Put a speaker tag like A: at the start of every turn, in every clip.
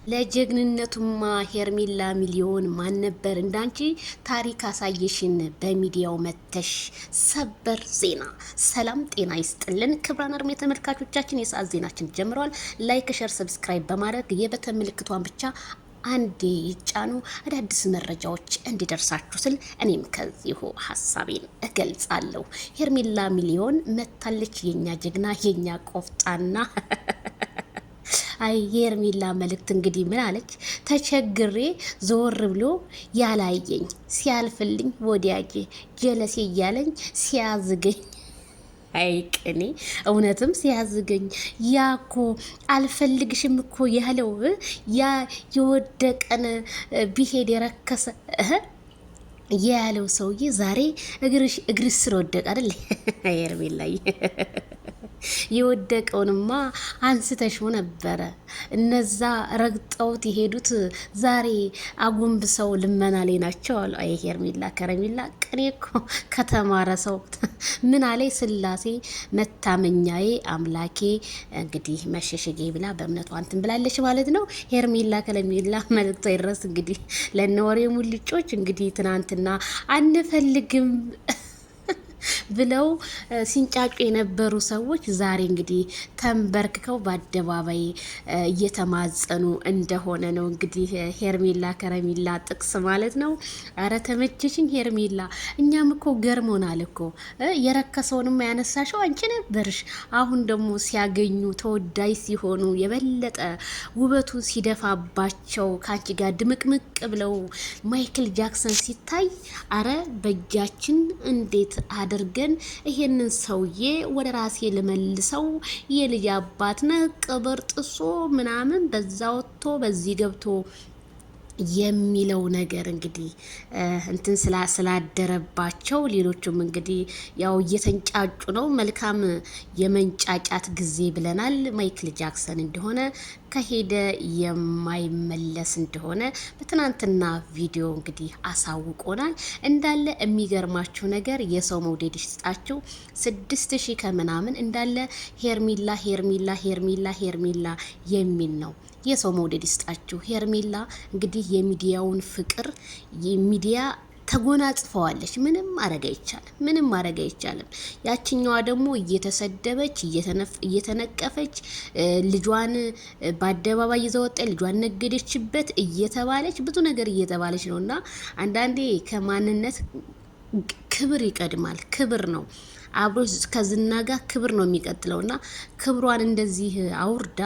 A: ለጀግንነቱማ ሄርሜላ ሚሊዮን ማን ነበር እንዳንቺ ታሪክ አሳየሽን በሚዲያው መተሽ። ሰበር ዜና። ሰላም ጤና ይስጥልን ክብራን አድማጭ ተመልካቾቻችን፣ የሰዓት ዜናችን ጀምረዋል። ላይክ፣ ሸር፣ ሰብስክራይብ በማድረግ የበተን ምልክቷን ብቻ አንዴ ይጫኑ፣ አዳዲስ መረጃዎች እንዲደርሳችሁ ስል እኔም ከዚሁ ሀሳቤን እገልጻለሁ። ሄርሜላ ሚሊዮን መታለች። የኛ ጀግና፣ የኛ ቆፍጣና አይ ሄርሜላ መልእክት እንግዲህ ምን አለች? ተቸግሬ ዞር ብሎ ያላየኝ ሲያልፍልኝ ወዲያጄ ጀለሴ እያለኝ ሲያዝገኝ አይቅኔ እውነትም ሲያዝገኝ ያኮ አልፈልግሽም እኮ ያለው ያ የወደቀን ቢሄድ የረከሰ ያለው ሰውዬ ዛሬ እግርሽ ስር ወደቀ አይደል? ሄርሜላዬ የወደቀውንማ አንስተሽው ነበረ። እነዛ ረግጠውት የሄዱት ዛሬ አጎንብሰው ልመና ላይ ናቸው አሉ። አይ ሄርሜላ ከረሜላ ቅኔ እኮ ከተማረ ሰው ምን አለይ ስላሴ መታመኛዬ አምላኬ እንግዲህ መሸሸጌ ብላ በእምነቷ እንትን ብላለች ማለት ነው። ሄርሜላ ከረሜላ መልእክቷ ይድረስ እንግዲህ ለነወሬ ሙልጮች እንግዲህ ትናንትና አንፈልግም ብለው ሲንጫጩ የነበሩ ሰዎች ዛሬ እንግዲህ ተንበርክከው በአደባባይ እየተማጸኑ እንደሆነ ነው። እንግዲህ ሄርሜላ ከረሜላ ጥቅስ ማለት ነው። አረ ተመቸሽኝ ሄርሜላ። እኛም እኮ ገርሞናል እኮ የረከሰውንም ያነሳሽው አንቺ ነበርሽ። አሁን ደግሞ ሲያገኙ ተወዳጅ ሲሆኑ የበለጠ ውበቱ ሲደፋባቸው ከአንቺ ጋር ድምቅምቅ ብለው ማይክል ጃክሰን ሲታይ አረ በእጃችን እንዴት አድርገን ይሄንን ሰውዬ ወደ ራሴ ልመልሰው፣ የልጅ አባት ነህ ቅብር ጥሶ ምናምን በዛ ወጥቶ በዚህ ገብቶ የሚለው ነገር እንግዲህ እንትን ስላደረባቸው ሌሎቹም እንግዲህ ያው እየተንጫጩ ነው። መልካም የመንጫጫት ጊዜ ብለናል። ማይክል ጃክሰን እንደሆነ ከሄደ የማይመለስ እንደሆነ በትናንትና ቪዲዮ እንግዲህ አሳውቆናል። እንዳለ የሚገርማችሁ ነገር የሰው መውደድ ይስጣችሁ 6000 ከምናምን እንዳለ ሄርሜላ ሄርሜላ ሄርሜላ ሄርሜላ የሚል ነው። የሰው መውደድ ይስጣችሁ። ሄርሜላ እንግዲህ የሚዲያውን ፍቅር የሚዲያ ተጎናጽፈዋለች። ምንም ማድረግ አይቻልም። ምንም ማድረግ አይቻልም። ያችኛዋ ደግሞ እየተሰደበች እየተነቀፈች ልጇን በአደባባይ ይዘወጣ ልጇን ነገደችበት እየተባለች ብዙ ነገር እየተባለች ነውና አንዳንዴ ከማንነት ክብር ይቀድማል። ክብር ነው አብሮ ከዝና ጋር ክብር ነው የሚቀጥለውና ክብሯን እንደዚህ አውርዳ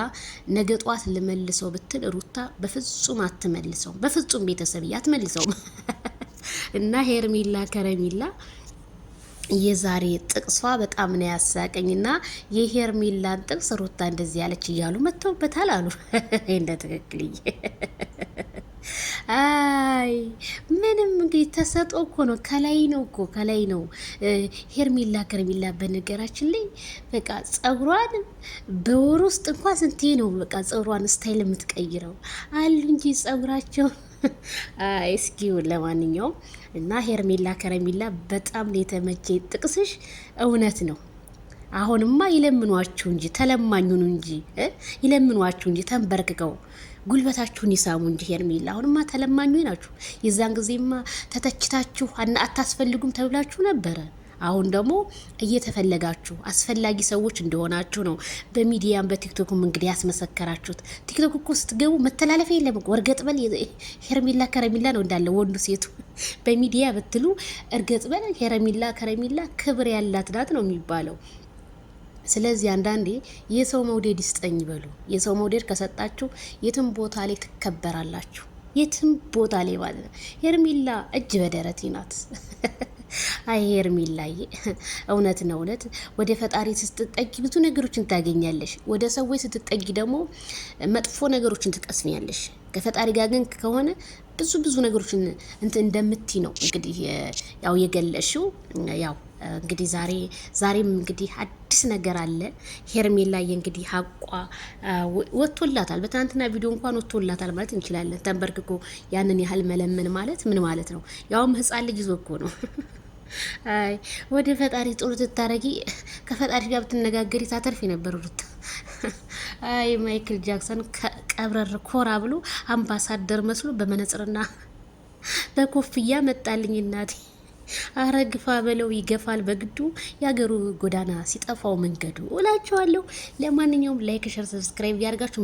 A: ነገ ጧት ልመልሰው ብትል ሩታ በፍጹም አትመልሰው። በፍጹም ቤተሰብ አትመልሰውም። እና ሄርሜላ ከረሜላ የዛሬ ጥቅሷ በጣም ነው ያሳቀኝና የሄርሜላን ጥቅስ ሩታ እንደዚህ ያለች እያሉ መተውበታል አሉ። እንደ ትክክልዬ አይ ምንም እንግዲህ ተሰጦ እኮ ነው። ከላይ ነው እኮ ከላይ ነው። ሄርሜላ ከረሜላ በነገራችን ላይ በቃ ጸጉሯን በወር ውስጥ እንኳን ስንቴ ነው በቃ ጸጉሯን ስታይል የምትቀይረው አሉ እንጂ ጸጉራቸው እስኪው ለማንኛውም እና ሄርሜላ ከረሜላ በጣም ነው የተመቸኝ ጥቅስሽ። እውነት ነው። አሁንማ ይለምኗችሁ እንጂ ተለማኙን እንጂ ይለምኗችሁ እንጂ ተንበርክከው ጉልበታችሁን ይሳሙ እንጂ ሄርሜላ አሁንማ ተለማኙ ናችሁ። የዛን ጊዜማ ተተችታችሁ አታስፈልጉም ተብላችሁ ነበረ። አሁን ደግሞ እየተፈለጋችሁ አስፈላጊ ሰዎች እንደሆናችሁ ነው በሚዲያም በቲክቶክም እንግዲህ ያስመሰከራችሁት። ቲክቶክ እኮ ስትገቡ መተላለፊያ የለም እኮ እርገጥበል ሄርሜላ ከረሜላ ነው እንዳለ ወንዱ ሴቱ። በሚዲያ ብትሉ እርገጥበል ሄርሜላ ከረሜላ ክብር ያላት ናት ነው የሚባለው። ስለዚህ አንዳንዴ የሰው መውደድ ይስጠኝ በሉ። የሰው መውደድ ከሰጣችሁ የትም ቦታ ላይ ትከበራላችሁ። የትም ቦታ ላይ ማለት ነው። ሄርሜላ እጅ በደረቴ ናት። አይ ሄርሜላዬ እውነት ነው። እውነት ወደ ፈጣሪ ስትጠጊ ብዙ ነገሮችን ታገኛለሽ። ወደ ሰዎች ስትጠጊ ደግሞ መጥፎ ነገሮችን ትቀስሚያለሽ። ከፈጣሪ ጋር ግን ከሆነ ብዙ ነገሮችን እንትን እንደምትይ ነው እንግዲህ ያው የገለሽው ያው እንግዲህ ዛሬም እንግዲህ አዲስ ነገር አለ። ሄርሜላዬ እንግዲህ ሀቋ ወጥቶላታል። በትናንትና ቪዲዮ እንኳን ወጥቶላታል ማለት እንችላለን። ተንበርክኮ ያንን ያህል መለመን ማለት ምን ማለት ነው? ያውም ህፃን ልጅ ይዞ እኮ ነው አይ ወደ ፈጣሪ ጥሩ ትታረጊ ከፈጣሪ ጋር ብትነጋገሪ ታተርፊ ነበር ሩት። አይ ማይክል ጃክሰን ቀብረር ኮራ ብሎ አምባሳደር መስሎ በመነጽርና በኮፍያ መጣልኝ እናቴ። አረ ግፋ በለው ይገፋል በግዱ የሀገሩ ጎዳና ሲጠፋው መንገዱ እላችኋለሁ። ለማንኛውም ላይክ፣ ሸር፣ ሰብስክራይብ ያርጋችሁ።